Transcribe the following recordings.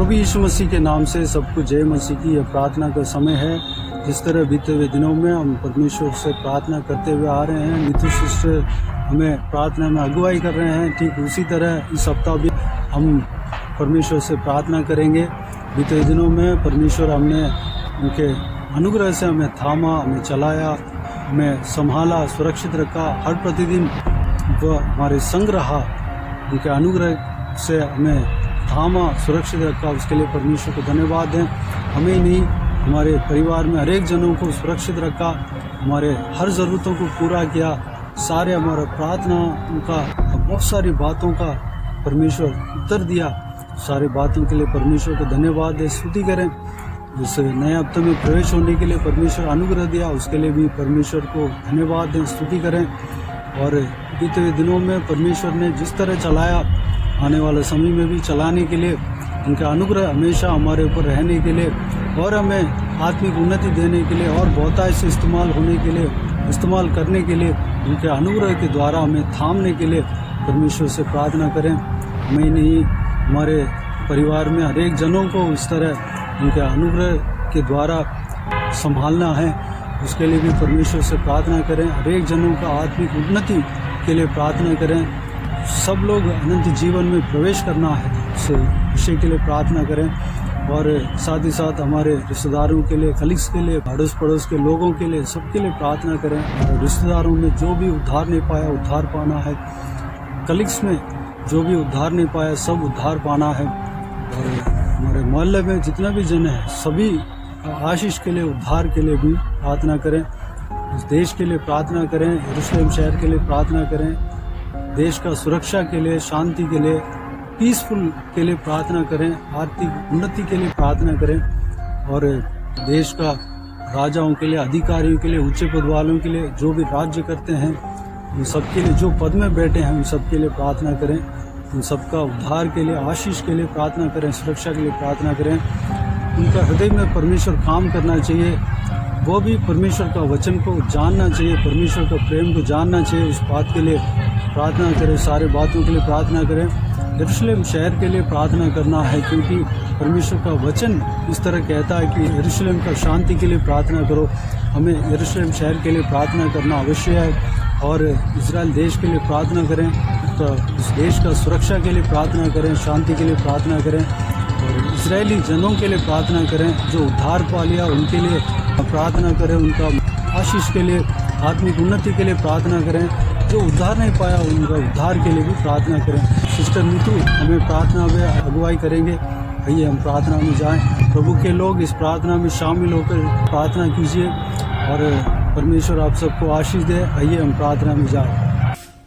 प्रभु यीशु मसीह के नाम से सबको जय मसीह की। यह प्रार्थना का समय है। जिस तरह बीते हुए दिनों में हम परमेश्वर से प्रार्थना करते हुए आ रहे हैं, नीतू सिस्टर हमें प्रार्थना में अगुवाई कर रहे हैं, ठीक उसी तरह इस सप्ताह भी हम परमेश्वर से प्रार्थना करेंगे। बीते दिनों में परमेश्वर हमने उनके अनुग्रह से हमें थामा, हमें चलाया, हमें संभाला, सुरक्षित रखा। हर प्रतिदिन वह हमारे संग रहा, उनके अनुग्रह से हमें थामा, सुरक्षित रखा। उसके लिए परमेश्वर को धन्यवाद दें। हमें ही नहीं, हमारे परिवार में हर एक जनों को सुरक्षित रखा, हमारे हर ज़रूरतों को पूरा किया। सारे हमारा प्रार्थना उनका बहुत सारी बातों का परमेश्वर उत्तर दिया। सारी बातों के लिए परमेश्वर को धन्यवाद दें, स्तुति करें। इस नए हफ्ते में प्रवेश होने के लिए परमेश्वर अनुग्रह दिया, उसके लिए भी परमेश्वर को धन्यवाद दें, स्तुति करें। और बीते हुए दिनों में परमेश्वर ने जिस तरह चलाया, आने वाले समय में भी चलाने के लिए, उनका अनुग्रह हमेशा हमारे ऊपर रहने के लिए और हमें आत्मिक उन्नति देने के लिए और बहुतायत से इस्तेमाल होने के लिए, इस्तेमाल करने के लिए, उनके अनुग्रह के द्वारा हमें थामने के लिए परमेश्वर से प्रार्थना करें। हमें नहीं, हमारे परिवार में हर एक जनों को इस तरह उनके अनुग्रह के द्वारा संभालना है, उसके लिए भी परमेश्वर से प्रार्थना करें। हर एक जनों का आत्मिक उन्नति के लिए प्रार्थना करें। सब लोग अनंत जीवन में प्रवेश करना है, उस विषय के लिए प्रार्थना करें। और साथ ही साथ हमारे रिश्तेदारों के लिए, कलीग्स के लिए, अड़ोस पड़ोस के लोगों के लिए, सबके लिए प्रार्थना करें। और रिश्तेदारों में जो भी उद्धार नहीं पाया, उद्धार पाना है। कलीग्स में जो भी उद्धार नहीं पाया, सब उद्धार पाना है। और हमारे मोहल्ले में जितना भी जन है, सभी आशीष के लिए, उद्धार के लिए भी प्रार्थना करें। इस देश के लिए प्रार्थना करें, यरूशलेम शहर के लिए प्रार्थना करें, देश का सुरक्षा के लिए, शांति के लिए, पीसफुल के लिए प्रार्थना करें, आर्थिक उन्नति के लिए प्रार्थना करें। और देश का राजाओं के लिए, अधिकारियों के लिए, ऊंचे पद वालों के लिए, जो भी राज्य करते हैं, उन सबके लिए, जो पद में बैठे हैं, उन सबके लिए प्रार्थना करें। उन सबका उद्धार के लिए, आशीष के लिए प्रार्थना करें, सुरक्षा के लिए प्रार्थना करें। उनका हृदय में परमेश्वर काम करना चाहिए, वो भी परमेश्वर का वचन को जानना चाहिए, परमेश्वर का प्रेम को जानना चाहिए। उस बात के लिए प्रार्थना करें, सारे बातों के लिए प्रार्थना करें। यरूशलेम शहर के लिए प्रार्थना करना है, क्योंकि परमेश्वर का वचन इस तरह कहता है कि यरूशलेम का शांति के लिए प्रार्थना करो। हमें यरूशलेम शहर के लिए प्रार्थना करना अवश्य है। और इजराइल देश के लिए प्रार्थना करें, तो इस देश का सुरक्षा के लिए प्रार्थना करें, शांति के लिए प्रार्थना करें। और इजरायली जनों के लिए प्रार्थना करें, जो उद्धार पा लिया उनके लिए प्रार्थना करें, उनका आशीष के लिए, आत्मिक उन्नति के लिए प्रार्थना करें। जो उद्धार नहीं पाया, उनका उद्धार के लिए भी प्रार्थना करें। सिस्टर नीतू हमें प्रार्थना में अगुवाई करेंगे। आइए हम प्रार्थना में जाएं। प्रभु के लोग इस प्रार्थना में शामिल होकर प्रार्थना कीजिए और परमेश्वर आप सबको आशीष दे। आइए हम प्रार्थना में जाएं।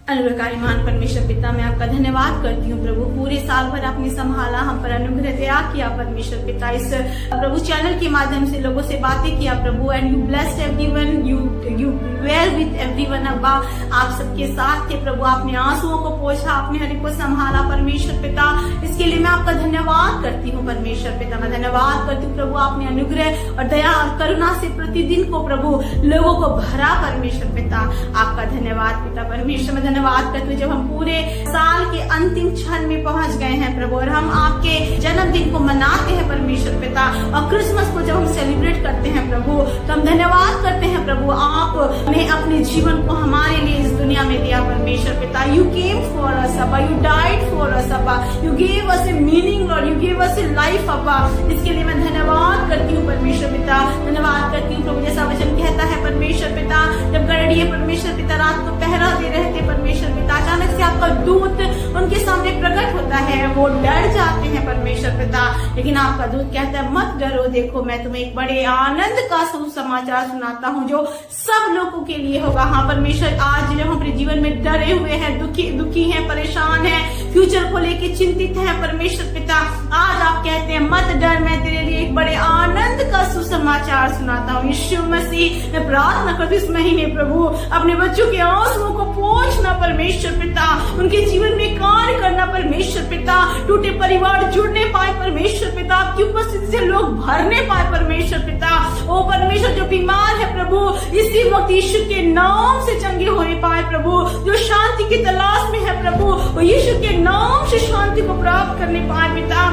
अनुग्रहकारी महान परमेश्वर पिता, मैं आपका धन्यवाद करती हूँ प्रभु। पूरे साल भर आपने संभाला, हम पर अनुग्रह दया किया परमेश्वर पिता। इस प्रभु चैनल के माध्यम से लोगों से बातें किया प्रभु, and you blessed everyone, you were with everyone. अब्बा आप सबके साथ थे प्रभु, आपने आंसुओं को पोंछा, आपने हर एक को संभाला परमेश्वर पिता। इसके लिए मैं आपका धन्यवाद करती हूँ परमेश्वर पिता। मैं धन्यवाद करती हूँ प्रभु, आपने अनुग्रह और दया और करुणा से प्रतिदिन को प्रभु लोगों को भरा परमेश्वर पिता। आपका धन्यवाद पिता परमेश्वर। मैं धन्यवाद करते हुए जब हम पूरे साल के अंतिम क्षण में पहुंच गए हैं प्रभु, और हम आपके जन्मदिन को मनाते हैं परमेश्वर पिता, और क्रिसमस को जब हम सेलिब्रेट करते हैं प्रभु, तो हम धन्यवाद करते हैं प्रभु, आपने अपने जीवन को हमारे लिए इस दुनिया में दिया परमेश्वर पिता। यू केम फॉर अस अब्बा, यू डाइड फॉर अस अब्बा, you gave us a meaning Lord, you gave us A life अब्बा। इसके लिए मैं धन्यवाद करती हूँ परमेश्वर पिता। धन्यवाद करती हूँ प्रभु, जैसा वचन कहता है परमेश्वर पिता, जब गड़िए परमेश्वर पिता रात को पहरा दे रहे थे परमेश्वर पिता, अचानक से आपका दूत उनके सामने प्रकट होता है, वो डर जाते हैं परमेश्वर पिता, लेकिन आपका दूत कहता है मत डरो, देखो मैं तुम्हें एक बड़े आनंद का सुसमाचार सुनाता हूँ जो सब लोगों के लिए होगा। हाँ परमेश्वर, आज जो हम अपने जीवन में डरे हुए हैं, दुखी हैं, परेशान हैं, फ्यूचर को लेके चिंतित हैं परमेश्वर पिता, आज आप कहते हैं मत डर, मैं तेरे लिए एक बड़े आनंद का सुसमाचार सुनाता हूँ। यीशु मसीह, मैं प्रार्थना करती हूँ इस महीने प्रभु अपने बच्चों के आंसुओं को पोंछना परमेश्वर पिता, उनके जीवन में कार्य करना परमेश्वर पिता, टूटे परिवार जुड़ने पाए परमेश्वर पिता, आपकी उपस्थिति से लोग भरने पाए परमेश्वर पिता। ओ परमेश्वर, जो बीमार है प्रभु इसी वक्त यीशु के नाम से चंगे होने पाए प्रभु, जो शांति की तलाश में है प्रभु वो यीशु के नाम से शांति को प्राप्त करने पाए पिता।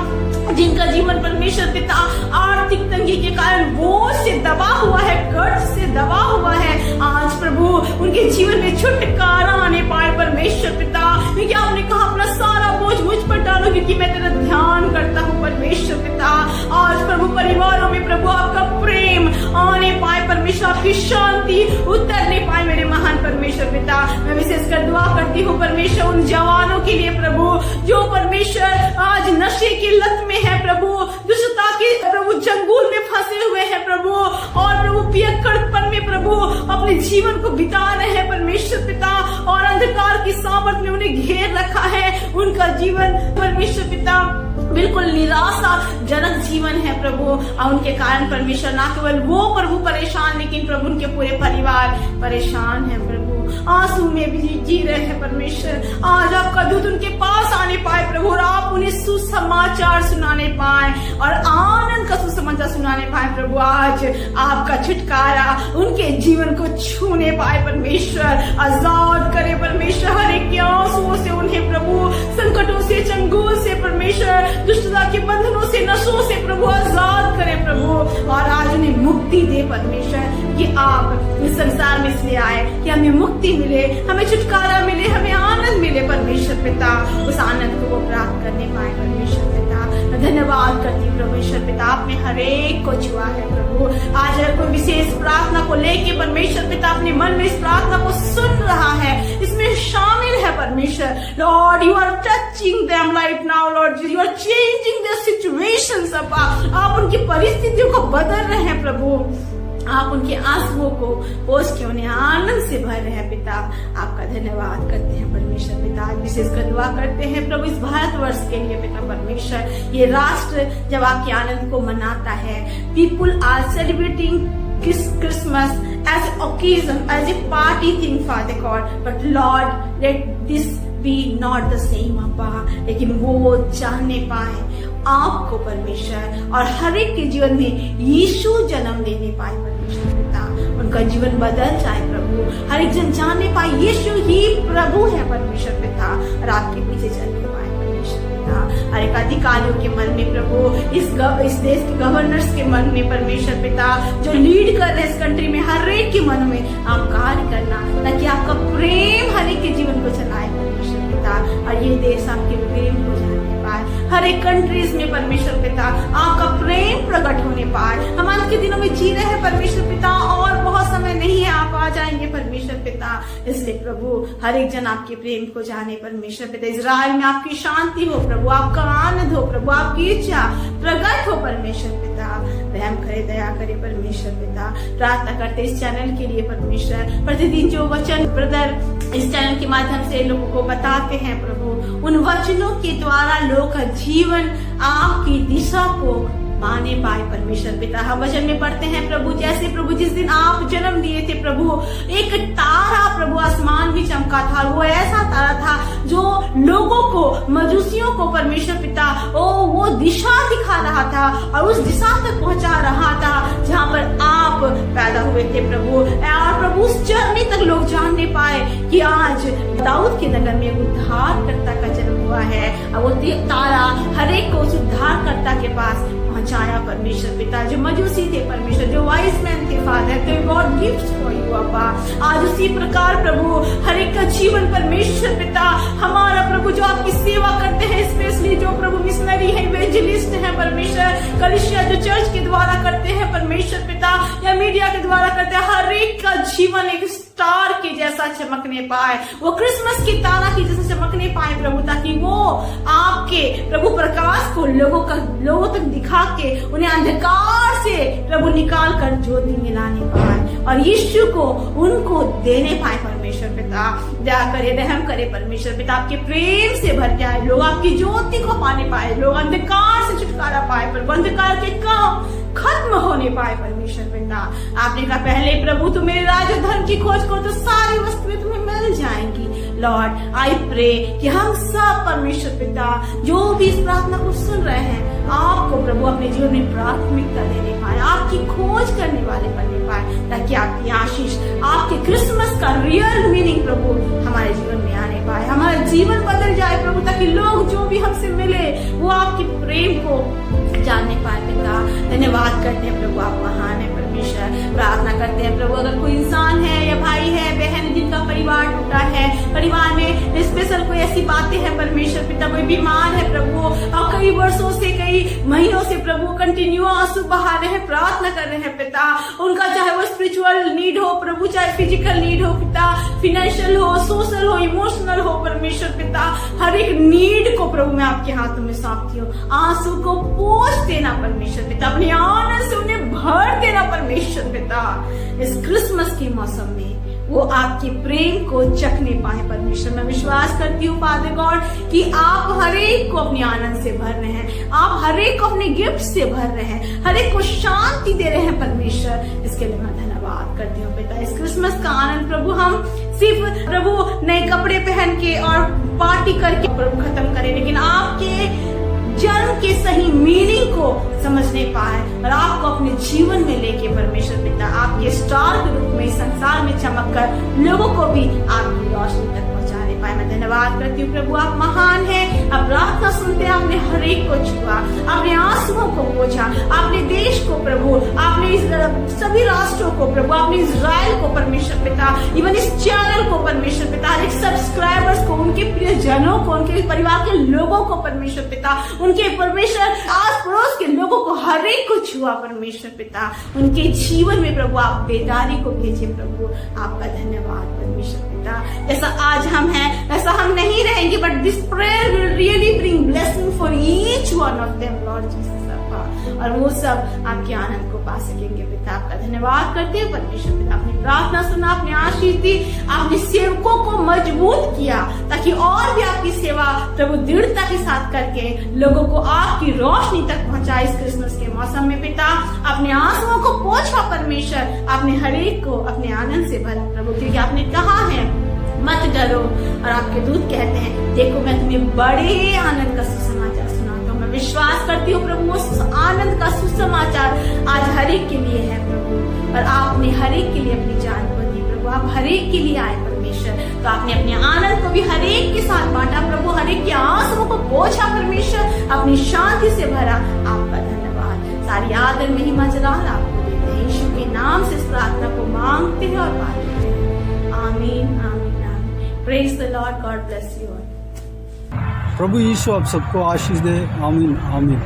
जिनका जीवन परमेश्वर पिता आर्थिक तंगी के कारण बोझ से दबा हुआ है, कर्ज से दबा हुआ है, आज प्रभु उनके जीवन में छुटकारा आने पाए परमेश्वर पिता। क्योंकि आपने कहा अपना सारा बोझ मुझ पर डालो क्योंकि मैं तेरा ध्यान करता हूँ परमेश्वर पिता। आज प्रभु परिवारों में प्रभु आपका प्रेम आने पाए परमेश्वर, आपकी शांति उतरने पाए मेरे महान परमेश्वर पिता। मैं विशेषकर दुआ करती हूँ परमेश्वर उन जवानों के लिए प्रभु जो परमेश्वर आज नशे की लत में है प्रभु, दुष्टता के प्रभु जंगल में फंसे हुए हैं प्रभु, और प्रभु पियक्कड़पन में प्रभु अपने जीवन को बिता रहे हैं परमेश्वर पिता, और अंधकार की सामर्थ में उन्हें घेर रखा है। उनका जीवन परमेश्वर पिता बिल्कुल निराशाजनक जीवन है प्रभु, और उनके कारण परमेश्वर ना केवल वो प्रभु परेशान, लेकिन प्रभु उनके पूरे परिवार परेशान है प्रभु, आंसू में भी जी रहे हैं परमेश्वर। आज आपका दूत उनके पास आने पाए प्रभु, और आप उन्हें सुसमाचार सुनाने पाए और आनंद का सुसमाचार सुनाने पाए प्रभु। आज आपका छुटकारा उनके जीवन को छूने पाए परमेश्वर, आजाद करे परमेश्वर हर एक के आंसुओं से उन्हें प्रभु, संकटों से चंगुल से परमेश्वर, दुष्टता के बंधनों से नशों से प्रभु आजाद करे प्रभु, और आज उन्हें मुक्ति दे परमेश्वर। कि आप इस संसार में इसलिए आए कि हमें मुक्ति मिले, हमें छुटकारा मिले, हमें आनंद मिले परमेश्वर पिता। उस आनंद को वो प्राप्त करने पाए परमेश्वर पिता। मैं धन्यवाद करती हूँ परमेश्वर पिता, आपने हर एक को छुआ है प्रभु। आज अगर कोई विशेष प्रार्थना को लेके परमेश्वर पिता अपने मन में इस प्रार्थना को सुन रहा है, इसमें शामिल है परमेश्वर, Lord you are touching them right now, Lord you are changing their situations. आप उनकी परिस्थितियों को बदल रहे हैं प्रभु, आप उनके आंसुओं को पोंछ के उन्हें आनंद से भर रहे हैं पिता। आपका धन्यवाद करते हैं परमेश्वर पिता। विशेषकर दुआ करते हैं प्रभु इस भारतवर्ष के लिए पिता परमेश्वर। ये राष्ट्र जब आपके आनंद को मनाता है, people are celebrating Christmas as an occasion, as a party thing, Father God. But Lord, let this be not the same, अब्बा। लेकिन वो चाहने पाए आपको परमेश्वर, और हर एक के जीवन में यीशु जन्म लेने पाए परमेश्वर पिता। उनका जीवन बदल जाए प्रभु, हर एक जन जानने पाए यीशु ही प्रभु है परमेश्वर पिता, और आपके पीछे चलने पाए परमेश्वर पिता। हर एक अधिकारियों के मन में प्रभु, इस देश के गवर्नर्स के मन में परमेश्वर पिता, जो लीड कर रहे हैं इस कंट्री में, हर एक के मन में आप कार्य करना, ताकि आपका प्रेम हर एक के जीवन को चलाए परमेश्वर पिता, और ये देश आपके प्रेम को जानने पाए। हर एक कंट्रीज में परमेश्वर पिता आपका प्रेम प्रकट होने पाए। हम आज के दिनों में जी रहे हैं परमेश्वर पिता, और बहुत समय नहीं है, आप आ जाएंगे परमेश्वर पिता। इसलिए प्रभु हर एक जन आपके प्रेम को जाने परमेश्वर पिता। इजराइल में आपकी शांति हो प्रभु, आपका आनंद हो प्रभु, आपकी इच्छा प्रकट हो परमेश्वर पिता। रहम करे, दया करे परमेश्वर पिता। प्रार्थना करते इस चैनल के लिए परमेश्वर, प्रतिदिन जो वचन ब्रदर इस चैनल के माध्यम से लोगों को बताते हैं प्रभु, उन वचनों के द्वारा लोगों का जीवन आपकी दिशा को माने पाए परमेश्वर पिता। हम वचन में पढ़ते हैं प्रभु, जैसे प्रभु जिस दिन आप जन्म दिए थे प्रभु, एक तारा प्रभु आसमान में चमका था। वो ऐसा तारा था जो लोगों को, मजूसियों को परमेश्वर पिता वो दिशा दिखा रहा था, और उस दिशा तक पहुंचा रहा था जहाँ पर आप पैदा हुए थे प्रभु। और प्रभु उस जर्नी तक लोग जानने पाए कि आज दाऊद के नगर में उद्धारकर्ता का जन्म हुआ है, और वो तारा हर एक को उस उद्धारकर्ता के पास पहुंचाया परमेश्वर पिता। जो मजूसी थे परमेश्वर, जो वाइस मैन थे father, they got gifts for you अब्बा। आज उसी प्रकार प्रभु हर एक का जीवन परमेश्वर पिता, हमारा प्रभु जो आपकी सेवा करते हैं, स्पेशली जो प्रभु मिशनरी है, इवेंजलिस्ट है परमेश्वर, कलीसिया जो चर्च के द्वारा करते हैं परमेश्वर पिता, या मीडिया के द्वारा करते हैं, हर एक का जीवन एक स्टार के जैसा चमकने पाए, वो क्रिसमस की तारा की जैसा चमकने पाए प्रभु, ताकि वो आपके प्रभु प्रकाश को लोगों तक दिखा के उन्हें अंधकार से प्रभु निकाल कर ज्योति में लाने पाए, और यीशु को उनको देने पाए परमेश्वर पिता। दया करे, रहम करे परमेश्वर पिता, आपके प्रेम से भर जाए, लोग आपकी ज्योति को पाने पाए, लोग अंधकार से छुटकारा पाए, पर अंधकार के काम खत्म होने पाए परमेश्वर पिता। आपने कहा पहले प्रभु तुम मेरे राज्य धर्म की खोज करो तो सारी वस्तुएं तुम्हें मिल जाएंगी। लॉर्ड आई प्रे कि हम सब परमेश्वर पिता जो भी इस प्रार्थना को सुन रहे हैं, आपको प्रभु अपने जीवन में प्राथमिकता देने पाए, आपकी खोज करने वाले बनने पाए, ताकि आपकी आशीष, आपके क्रिसमस का रियल मीनिंग प्रभु हमारे जीवन में आने पाए, हमारा जीवन बदल जाए प्रभु, ताकि लोग जो भी हमसे मिले वो आपके प्रेम को जानने पाए पिता। धन्यवाद करते हैं प्रभु, आप महान है परमेश्वर। प्रार्थना करते हैं प्रभु, अगर कोई इंसान है या भाई है बहन जिनका परिवार टूटा है, परिवार में स्पेशल कोई ऐसी बातें हैं परमेश्वर पिता, कोई बीमार है प्रभु और कई वर्षों से कई महीनों से प्रभु कंटिन्यू आंसू बहा रहे हैं, प्रार्थना कर रहे हैं पिता, उनका चाहे वो स्पिरिचुअल नीड हो प्रभु, चाहे फिजिकल नीड हो पिता, फाइनेंशियल हो, सोशल हो, इमोशनल हो परमेश्वर पिता, हर एक नीड को प्रभु मैं आपके हाथों में सौंपती हूँ। आंसू को पोंछ देना परमेश्वर पिता, अपने आनंद से उन्हें भर देना परमेश्वर पिता। इस क्रिसमस के मौसम में वो आपके प्रेम को चखने पाए परमेश्वर। मैं विश्वास करती हूँ फादर गॉड कि आप हर एक को अपने आनंद से भर रहे हैं, आप हर एक को अपने गिफ्ट से भर रहे हैं, हर एक को शांति दे रहे हैं परमेश्वर। इसके लिए मैं धन्यवाद करती हूँ पिता। इस क्रिसमस का आनंद प्रभु हम सिर्फ प्रभु नए कपड़े पहन के और पार्टी करके प्रभु खत्म करें, लेकिन आपके जन्म के सही मीनिंग को समझने पाए और आपको अपने जीवन में लेके परमेश्वर पिता आपके स्टार के रूप में संसार में चमक कर लोगों को भी आपकी रोशनी तक पहुंचाने पाए। मैं धन्यवाद करती हूँ प्रभु, आप महान हैं। आप प्रार्थना सुनते हैं, आपने हर एक को छुआ, आपने आंसुओं को पोंछा, आपने देश को प्रभु, आपने सभी राष्ट्रों को प्रभु, आपने इजराइल को परमेश्वर पिता, इवन इस चैनल को परमेश्वर पिता, हर एक सब्सक्राइबर्स को, उनके प्रियजनों को, उनके परिवार के लोगों को परमेश्वर पिता, उनके परमेश्वर आस पड़ोस के लोगों को हर एक को छुआ परमेश्वर पिता, उनके जीवन में प्रभु आप बेदारी को भेजे प्रभु। आपका धन्यवाद परमेश्वर पिता। जैसा आज हम हैं ऐसा हम नहीं रहेंगे, but this prayer will really bring blessing for each one of them Lord Jesus, और वो सब आपके आनंद को पा सकेंगे पिता। आपका धन्यवाद करते हैं परमेश्वर पिता, अपनी प्रार्थना सुना, अपने आशीष दी, आपने सेवकों को मजबूत किया ताकि और भी आपकी सेवा प्रभु दृढ़ता के साथ करके लोगों को आपकी रोशनी तक पहुंचाए। इस क्रिसमस के मौसम में पिता अपने आंसुओं को पोंछा परमेश्वर, आपने हर एक को अपने आनंद से भरा प्रभु, क्योंकि आपने कहा है मत डरो, और आपके दूत कहते हैं देखो मैं तुम्हें बड़े आनंद का सुसमाचार सुनाता हूँ। मैं विश्वास करती हूँ प्रभु उस आनंद का सुसमाचार आज हर एक के लिए है प्रभु, और आपने हर एक के लिए अपनी जान को दी प्रभु, आप हर एक के लिए आए परमेश्वर, तो आपने अपने आनंद को भी हर एक के साथ बांटा प्रभु, हर एक के आंसुओं को पोंछा परमेश्वर, अपनी शांति से भरा। आपका धन्यवाद, सारी आदर महिमा जलाल आपको देते हैं, यीशु के नाम से इस प्रार्थना को मांगते हैं और पाते हैं। आमीन आमीन। Praise the Lord. God bless you all. प्रभु यीशु आप सबको आशीष दे। आमीन आमीन।